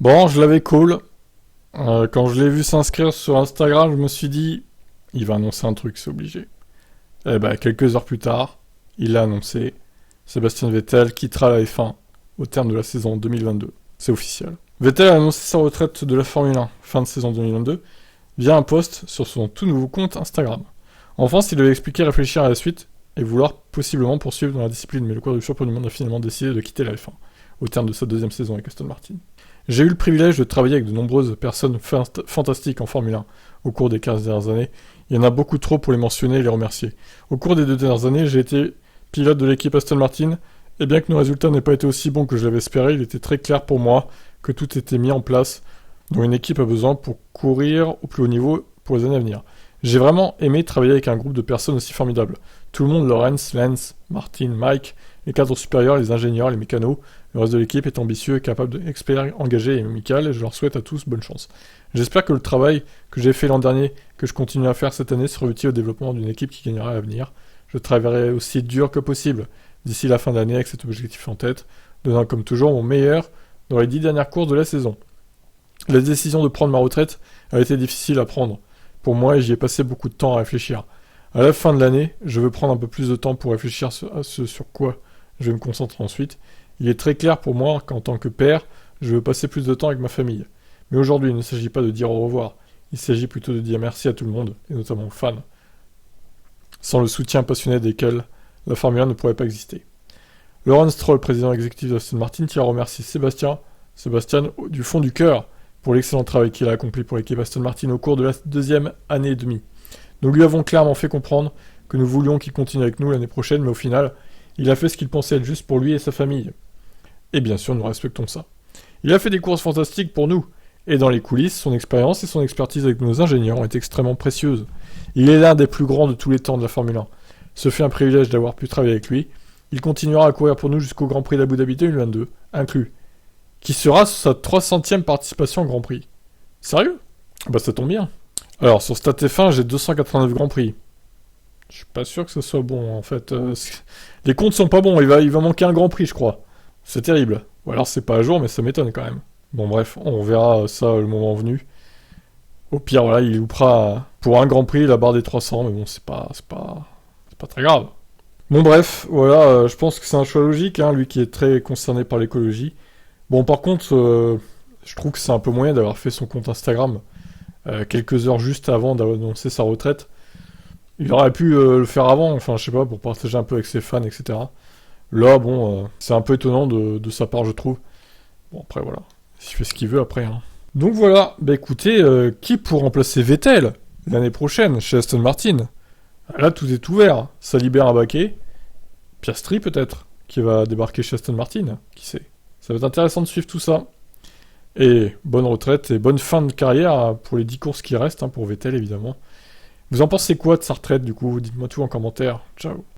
Bon, je l'avais call. Quand je l'ai vu s'inscrire sur Instagram, je me suis dit, il va annoncer un truc, c'est obligé. Et ben, quelques heures plus tard, il l'a annoncé. Sébastien Vettel quittera la F1 au terme de la saison 2022. C'est officiel. Vettel a annoncé sa retraite de la Formule 1 fin de saison 2022 via un post sur son tout nouveau compte Instagram. En France, il devait expliquer réfléchir à la suite et vouloir possiblement poursuivre dans la discipline, mais le cours du champion du monde a finalement décidé de quitter la F1 au terme de sa deuxième saison avec Aston Martin. J'ai eu le privilège de travailler avec de nombreuses personnes fantastiques en Formule 1 au cours des 15 dernières années. Il y en a beaucoup trop pour les mentionner et les remercier. Au cours des 2 dernières années, j'ai été pilote de l'équipe Aston Martin, et bien que nos résultats n'aient pas été aussi bons que je l'avais espéré, il était très clair pour moi que tout était mis en place dont une équipe a besoin pour courir au plus haut niveau pour les années à venir. J'ai vraiment aimé travailler avec un groupe de personnes aussi formidables. Tout le monde, Lawrence, Lance, Martin, Mike, les cadres supérieurs, les ingénieurs, les mécanos, le reste de l'équipe est ambitieux et capable d'experts, engagés et amical, et je leur souhaite à tous bonne chance. J'espère que le travail que j'ai fait l'an dernier, que je continue à faire cette année, sera utile au développement d'une équipe qui gagnera à l'avenir. Je travaillerai aussi dur que possible d'ici la fin de l'année avec cet objectif en tête, donnant comme toujours mon meilleur dans les 10 dernières courses de la saison. La décision de prendre ma retraite a été difficile à prendre pour moi et j'y ai passé beaucoup de temps à réfléchir. À la fin de l'année, je veux prendre un peu plus de temps pour réfléchir à ce sur quoi je vais me concentrer ensuite. Il est très clair pour moi qu'en tant que père, je veux passer plus de temps avec ma famille. Mais aujourd'hui, il ne s'agit pas de dire au revoir, il s'agit plutôt de dire merci à tout le monde, et notamment aux fans, sans le soutien passionné desquels la Formule 1 ne pourrait pas exister. Lawrence Stroll, président exécutif d'Aston Martin, tient à remercier Sébastien du fond du cœur pour l'excellent travail qu'il a accompli pour l'équipe Aston Martin au cours de la deuxième année et demie. Nous lui avons clairement fait comprendre que nous voulions qu'il continue avec nous l'année prochaine, mais au final, il a fait ce qu'il pensait être juste pour lui et sa famille. Et bien sûr, nous respectons ça. Il a fait des courses fantastiques pour nous, et dans les coulisses, son expérience et son expertise avec nos ingénieurs ont été extrêmement précieuses. Il est l'un des plus grands de tous les temps de la Formule 1. Ce fut un privilège d'avoir pu travailler avec lui. Il continuera à courir pour nous jusqu'au Grand Prix d'Abu Dhabi 2022, inclus, qui sera sa 300e participation au Grand Prix. Sérieux ? Bah ça tombe bien. Alors, sur Stat F1, j'ai 289 Grands Prix. Je suis pas sûr que ce soit bon, en fait. Les comptes sont pas bons, il va manquer un Grand Prix, je crois. C'est terrible. Ou alors c'est pas à jour, mais ça m'étonne quand même. Bon bref, on verra ça le moment venu. Au pire, voilà, il loupera pour un Grand Prix la barre des 300, mais bon, c'est pas très grave. Bon bref, voilà, je pense que c'est un choix logique, hein, lui qui est très concerné par l'écologie. Bon par contre, je trouve que c'est un peu moyen d'avoir fait son compte Instagram quelques heures juste avant d'annoncer sa retraite. Il aurait pu le faire avant, enfin je sais pas, pour partager un peu avec ses fans, etc. Là, bon, c'est un peu étonnant de sa part, je trouve. Bon, après, voilà. Il fait ce qu'il veut, après. Hein. Donc voilà, bah écoutez, qui pour remplacer Vettel l'année prochaine chez Aston Martin? Là, tout est ouvert. Ça libère un baquet. Piastri, peut-être, qui va débarquer chez Aston Martin. Qui sait? Ça va être intéressant de suivre tout ça. Et bonne retraite et bonne fin de carrière pour les 10 courses qui restent, hein, pour Vettel, évidemment. Vous en pensez quoi de sa retraite, du coup? Dites-moi tout en commentaire. Ciao.